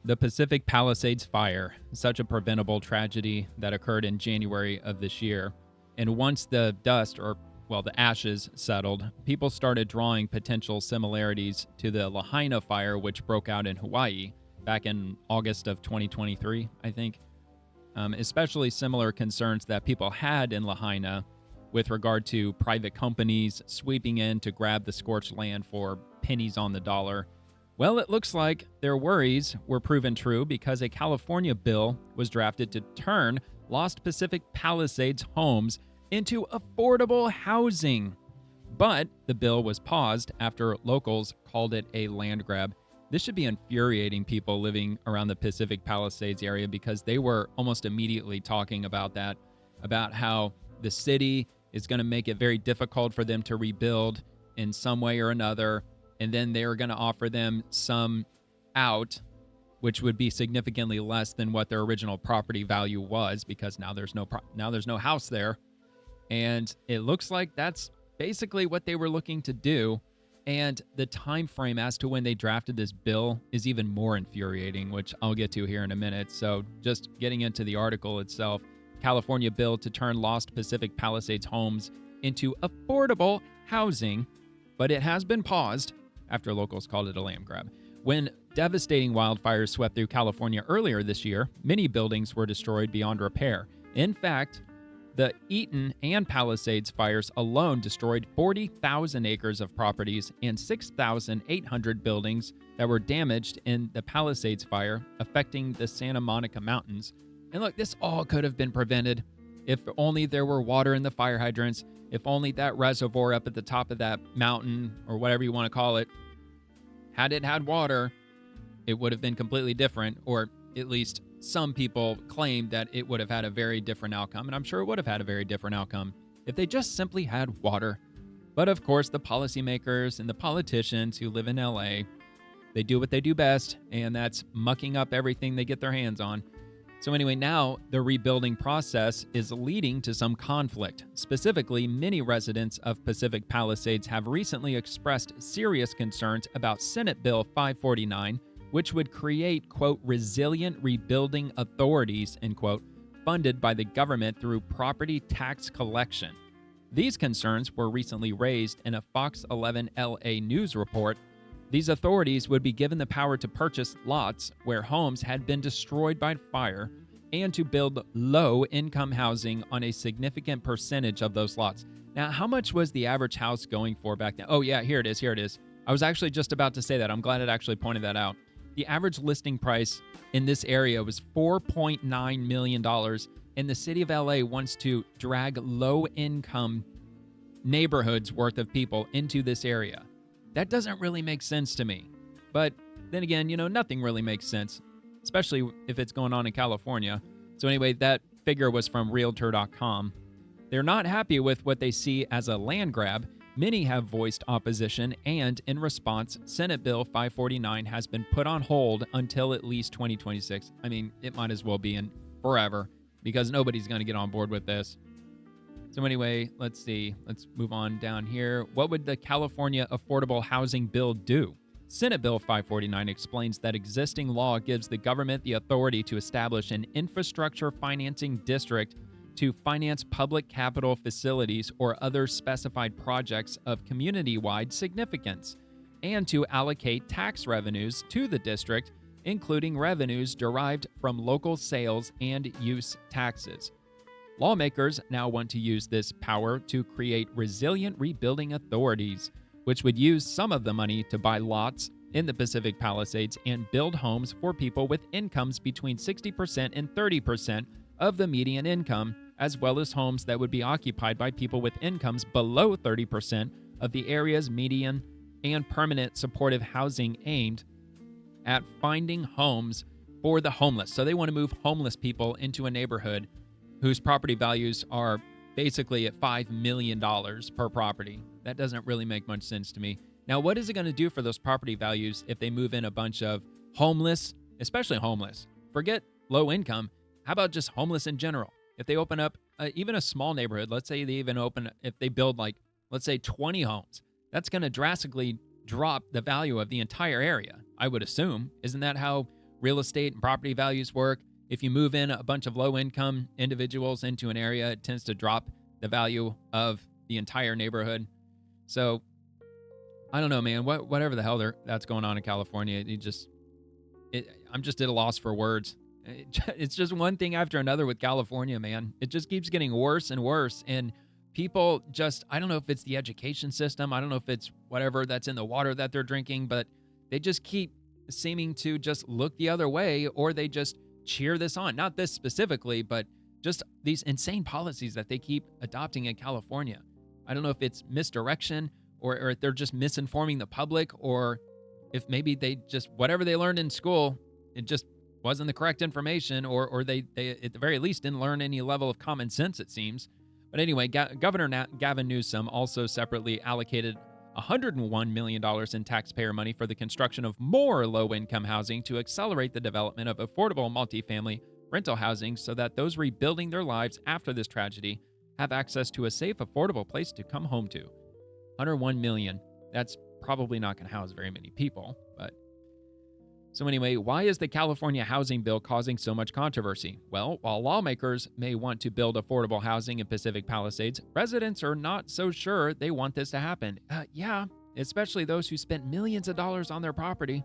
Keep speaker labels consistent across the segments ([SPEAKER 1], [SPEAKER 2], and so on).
[SPEAKER 1] The Pacific Palisades fire, such a preventable tragedy that occurred in January of this year. And once the dust, or well, the ashes settled, people started drawing potential similarities to the Lahaina fire, which broke out in Hawaii back in August of 2023, I think. Especially similar concerns that people had in Lahaina with regard to private companies sweeping in to grab the scorched land for pennies on the dollar. Well, it looks like their worries were proven true because a California bill was drafted to turn Lost Pacific Palisades homes into affordable housing. But the bill was paused after locals called it a land grab. This should be infuriating people living around the Pacific Palisades area because they were almost immediately talking about that, about how the city is going to make it very difficult for them to rebuild in some way or another. And then they're going to offer them some out, which would be significantly less than what their original property value was, because now there's no house there. And it looks like that's basically what they were looking to do. And the time frame as to when they drafted this bill is even more infuriating, which I'll get to here in a minute. So just getting into the article itself, California bill to turn Lost Pacific Palisades homes into affordable housing, but it has been paused after locals called it a land grab. When devastating wildfires swept through California earlier this year, many buildings were destroyed beyond repair. In fact, the Eaton and Palisades fires alone destroyed 40,000 acres of properties and 6,800 buildings that were damaged in the Palisades fire, affecting the Santa Monica Mountains. And look, this all could have been prevented if only there were water in the fire hydrants, if only that reservoir up at the top of that mountain, or whatever you want to call it, had it had water, it would have been completely different, or at least some people claim that it would have had a very different outcome, and I'm sure it would have had a very different outcome if they just simply had water. But of course, the policymakers and the politicians who live in LA, they do what they do best, and that's mucking up everything they get their hands on. So anyway, now the rebuilding process is leading to some conflict. Specifically, many residents of Pacific Palisades have recently expressed serious concerns about Senate Bill 549, which would create, quote, resilient rebuilding authorities, end quote, funded by the government through property tax collection. These concerns were recently raised in a Fox 11 LA news report. These authorities would be given the power to purchase lots where homes had been destroyed by fire and to build low-income housing on a significant percentage of those lots. Now, how much was the average house going for back then? Oh, yeah, here it is. I was actually just about to say that. I'm glad it actually pointed that out. The average listing price in this area was $4.9 million, and the city of LA wants to drag low-income neighborhoods worth of people into this area. That doesn't really make sense to me. But then again, nothing really makes sense, especially if it's going on in California. So anyway, that figure was from Realtor.com. They're not happy with what they see as a land grab. Many have voiced opposition, and in response, Senate Bill 549 has been put on hold until at least 2026. I mean, it might as well be in forever because nobody's going to get on board with this. So anyway, let's see. Let's move on down here. What would the California Affordable Housing Bill do? Senate Bill 549 explains that existing law gives the government the authority to establish an infrastructure financing district to finance public capital facilities or other specified projects of community-wide significance, and to allocate tax revenues to the district, including revenues derived from local sales and use taxes. Lawmakers now want to use this power to create resilient rebuilding authorities, which would use some of the money to buy lots in the Pacific Palisades and build homes for people with incomes between 60% and 30% of the median income, as well as homes that would be occupied by people with incomes below 30% of the area's median, and permanent supportive housing aimed at finding homes for the homeless. So they want to move homeless people into a neighborhood whose property values are basically at $5 million per property. That doesn't really make much sense to me. Now, what is it going to do for those property values if they move in a bunch of homeless, especially homeless? Forget low income. How about just homeless in general? If they open up even a small neighborhood, let's say if they build let's say 20 homes, that's going to drastically drop the value of the entire area, I would assume. Isn't that how real estate and property values work. If you move in a bunch of low-income individuals into an area, it tends to drop the value of the entire neighborhood. So I don't know, man. Whatever the hell that's going on in California, I'm just at a loss for words. It's just one thing after another with California, man. It just keeps getting worse and worse. And people I don't know if it's the education system. I don't know if it's whatever that's in the water that they're drinking, but they just keep seeming to just look the other way, or they just cheer this on. Not this specifically, but just these insane policies that they keep adopting in California. I don't know if it's misdirection or if they're just misinforming the public, or if maybe they just, whatever they learned in school, it just wasn't the correct information, or they at the very least didn't learn any level of common sense, it seems. But anyway, Governor Gavin Newsom also separately allocated $101 million in taxpayer money for the construction of more low-income housing to accelerate the development of affordable multifamily rental housing so that those rebuilding their lives after this tragedy have access to a safe, affordable place to come home to. $101 million. That's probably not going to house very many people, but... So anyway, why is the California housing bill causing so much controversy? Well, while lawmakers may want to build affordable housing in Pacific Palisades, residents are not so sure they want this to happen. Yeah, especially those who spent millions of dollars on their property.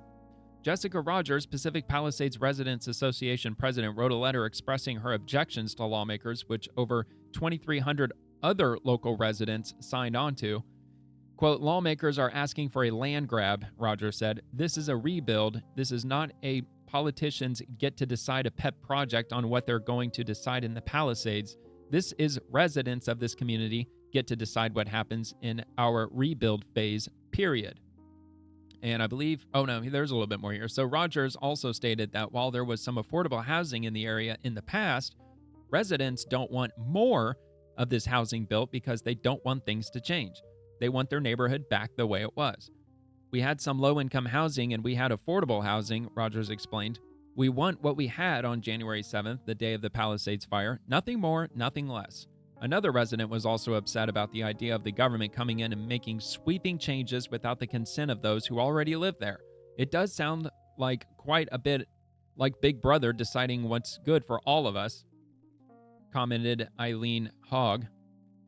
[SPEAKER 1] Jessica Rogers, Pacific Palisades Residents Association president, wrote a letter expressing her objections to lawmakers, which over 2,300 other local residents signed on to. Quote, lawmakers are asking for a land grab, Rogers said. This is a rebuild. This is not a politicians get to decide a pet project on what they're going to decide in the Palisades. This is residents of this community get to decide what happens in our rebuild phase, period. And I believe, there's a little bit more here. So Rogers also stated that while there was some affordable housing in the area in the past, residents don't want more of this housing built because they don't want things to change. They want their neighborhood back the way it was. We had some low-income housing and we had affordable housing, Rogers explained. We want what we had on January 7th, the day of the Palisades fire. Nothing more, nothing less. Another resident was also upset about the idea of the government coming in and making sweeping changes without the consent of those who already live there. It does sound like quite a bit like Big Brother deciding what's good for all of us, commented Eileen Hogg,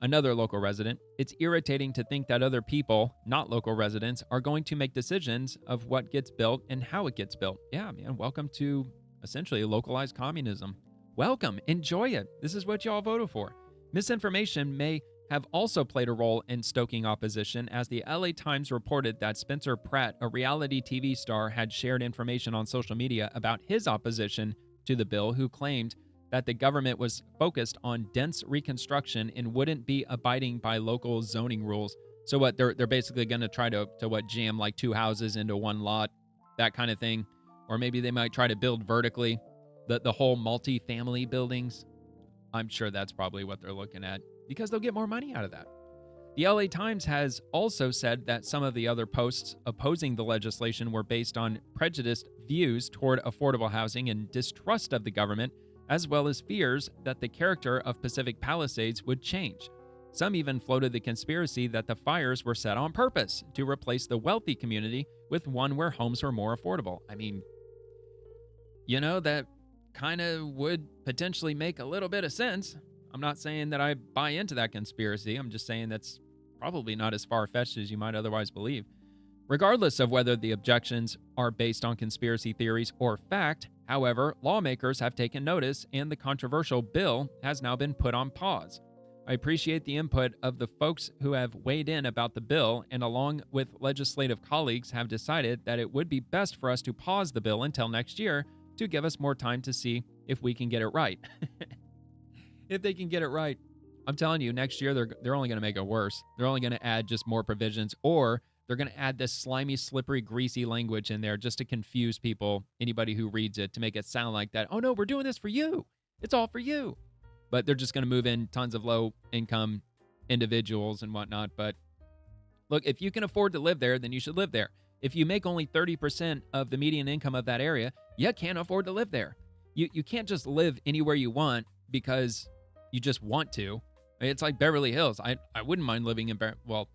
[SPEAKER 1] another local resident. It's irritating to think that other people, not local residents, are going to make decisions of what gets built and how it gets built. Yeah, man, welcome to essentially localized communism. Welcome, enjoy it. This is what y'all voted for. Misinformation may have also played a role in stoking opposition, as the LA Times reported that Spencer Pratt, a reality TV star, had shared information on social media about his opposition to the bill, who claimed that the government was focused on dense reconstruction and wouldn't be abiding by local zoning rules. So what, they're basically going to try to jam like two houses into one lot, that kind of thing. Or maybe they might try to build vertically, the whole multi-family buildings. I'm sure that's probably what they're looking at, because they'll get more money out of that. The LA Times has also said that some of the other posts opposing the legislation were based on prejudiced views toward affordable housing and distrust of the government, as well as fears that the character of Pacific Palisades would change. Some even floated the conspiracy that the fires were set on purpose to replace the wealthy community with one where homes were more affordable. I mean, that kind of would potentially make a little bit of sense. I'm not saying that I buy into that conspiracy. I'm just saying that's probably not as far-fetched as you might otherwise believe. Regardless of whether the objections are based on conspiracy theories or fact, however, lawmakers have taken notice and the controversial bill has now been put on pause. I appreciate the input of the folks who have weighed in about the bill, and along with legislative colleagues have decided that it would be best for us to pause the bill until next year to give us more time to see if we can get it right. If they can get it right. I'm telling you, next year they're only going to make it worse. They're only going to add just more provisions, or they're going to add this slimy, slippery, greasy language in there just to confuse people, anybody who reads it, to make it sound like that, oh no, we're doing this for you. It's all for you. But they're just going to move in tons of low-income individuals and whatnot. But look, if you can afford to live there, then you should live there. If you make only 30% of the median income of that area, you can't afford to live there. You can't just live anywhere you want because you just want to. It's like Beverly Hills. I wouldn't mind living in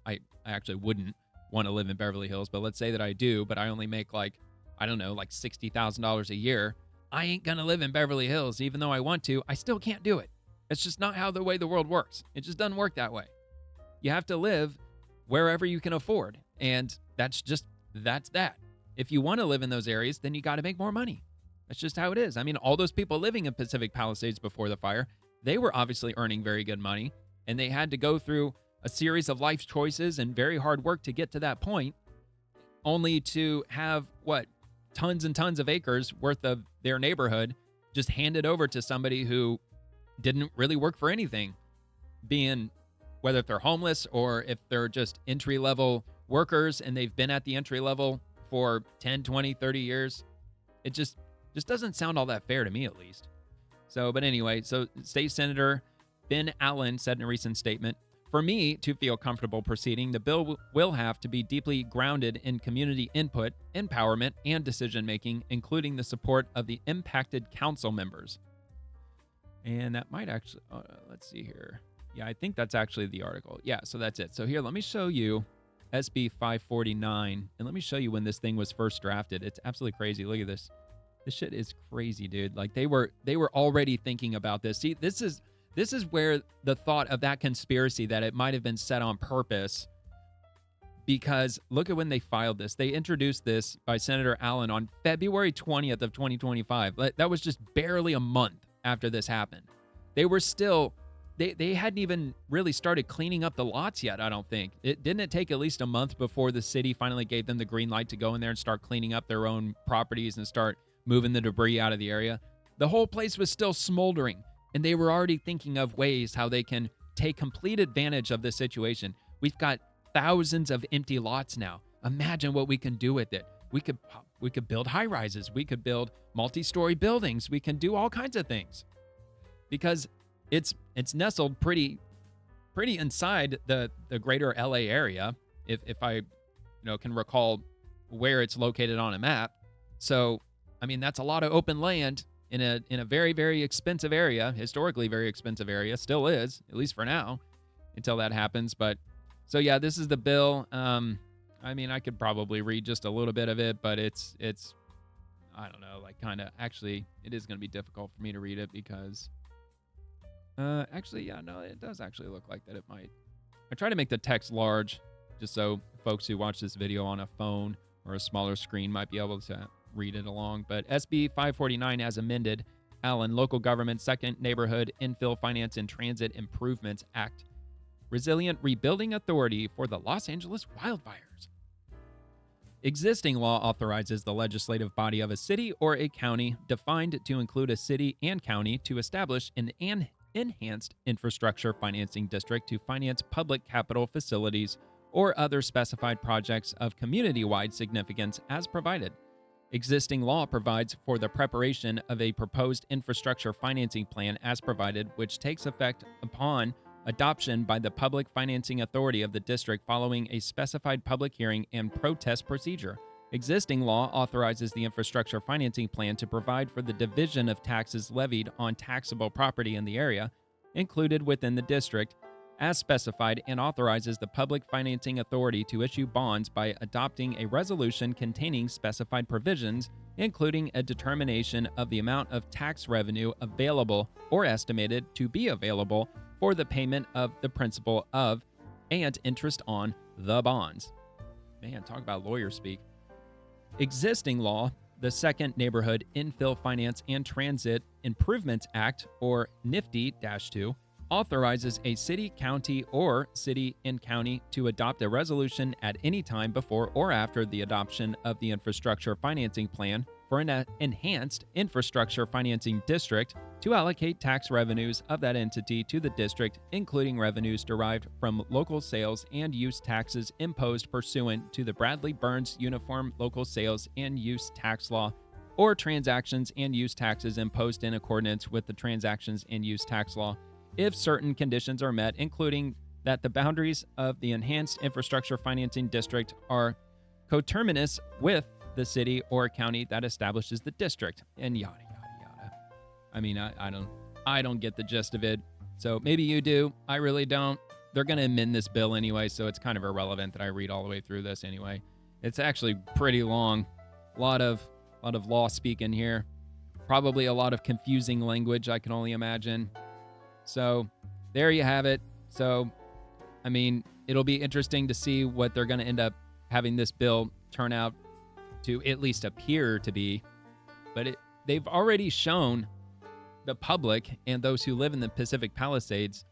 [SPEAKER 1] I actually wouldn't want to live in Beverly Hills, but let's say that I do, but I only make like I don't know, like $60,000 a year, I ain't going to live in Beverly Hills. Even though I want to, I still can't do it. It's just not how the way the world works. It just doesn't work that way. You have to live wherever you can afford. And that's that. If you want to live in those areas, then you got to make more money. That's just how it is. I mean, all those people living in Pacific Palisades before the fire, they were obviously earning very good money, and they had to go through a series of life choices and very hard work to get to that point, only to have, tons and tons of acres worth of their neighborhood just handed over to somebody who didn't really work for anything, being whether if they're homeless or if they're just entry-level workers and they've been at the entry level for 10, 20, 30 years. It just doesn't sound all that fair to me, at least. So, but anyway, so State Senator Ben Allen said in a recent statement, "For me to feel comfortable proceeding, the bill will have to be deeply grounded in community input, empowerment, and decision-making, including the support of the impacted council members." And that might actually, let's see here. Yeah, I think that's actually the article. Yeah, so that's it. So here, let me show you SB 549, and let me show you when this thing was first drafted. It's absolutely crazy. Look at this. This shit is crazy, dude. Like they were already thinking about this. See, this is where the thought of that conspiracy that it might have been set on purpose, because look at when they filed this. They introduced this by Senator Allen on February 20th of 2025. That was just barely a month after this happened. They were still, they hadn't even really started cleaning up the lots yet, I don't think. Didn't it take at least a month before the city finally gave them the green light to go in there and start cleaning up their own properties and start moving the debris out of the area? The whole place was still smoldering, and they were already thinking of ways how they can take complete advantage of this situation. We've got thousands of empty lots now. Imagine what we can do with it. We could build high rises. We could build multi-story buildings. We can do all kinds of things because it's nestled pretty inside the greater LA area, if I can recall where it's located on a map. So I mean, that's a lot of open land in a very, very expensive area, historically very expensive area, still is, at least for now, until that happens. But so yeah, this is the bill. I mean, I could probably read just a little bit of it, but it's I don't know, like kind of, actually, it is going to be difficult for me to read it because actually, yeah, no, it does actually look like that it might. I try to make the text large just so folks who watch this video on a phone or a smaller screen might be able to read it along. But SB 549 as amended, Allen, Local Government Second Neighborhood Infill Finance and Transit Improvements Act, Resilient Rebuilding Authority for the Los Angeles Wildfires. Existing law authorizes the legislative body of a city or a county defined to include a city and county to establish an enhanced infrastructure financing district to finance public capital facilities or other specified projects of community-wide significance as provided. Existing law provides for the preparation of a proposed infrastructure financing plan as provided, which takes effect upon adoption by the Public Financing Authority of the district following a specified public hearing and protest procedure. Existing law authorizes the infrastructure financing plan to provide for the division of taxes levied on taxable property in the area included within the district as specified, and authorizes the Public Financing Authority to issue bonds by adopting a resolution containing specified provisions, including a determination of the amount of tax revenue available or estimated to be available for the payment of the principal of and interest on the bonds. Man, talk about lawyer speak. Existing law, the Second Neighborhood Infill Finance and Transit Improvements Act, or NIFTY-2, authorizes a city, county, or city and county to adopt a resolution at any time before or after the adoption of the infrastructure financing plan for an enhanced infrastructure financing district to allocate tax revenues of that entity to the district, including revenues derived from local sales and use taxes imposed pursuant to the Bradley-Burns Uniform Local Sales and Use Tax Law, or transactions and use taxes imposed in accordance with the Transactions and Use Tax Law, if certain conditions are met, including that the boundaries of the enhanced infrastructure financing district are coterminous with the city or county that establishes the district, and yada yada yada. I mean, I don't get the gist of it. So maybe you do. I really don't. They're going to amend this bill anyway, so it's kind of irrelevant that I read all the way through this anyway. It's actually pretty long. A lot of law speaking here. Probably a lot of confusing language, I can only imagine. So there you have it. So, I mean, it'll be interesting to see what they're going to end up having this bill turn out to at least appear to be. But they've already shown the public and those who live in the Pacific Palisades,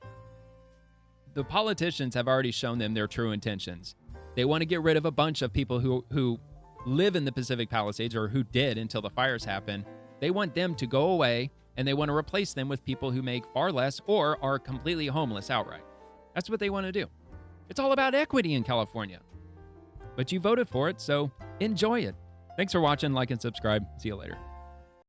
[SPEAKER 1] the politicians have already shown them their true intentions. They want to get rid of a bunch of people who live in the Pacific Palisades, or who did until the fires happened. They want them to go away, and they want to replace them with people who make far less or are completely homeless outright. That's what they want to do. It's all about equity in California. But you voted for it, so enjoy it. Thanks for watching, like and subscribe. See you later.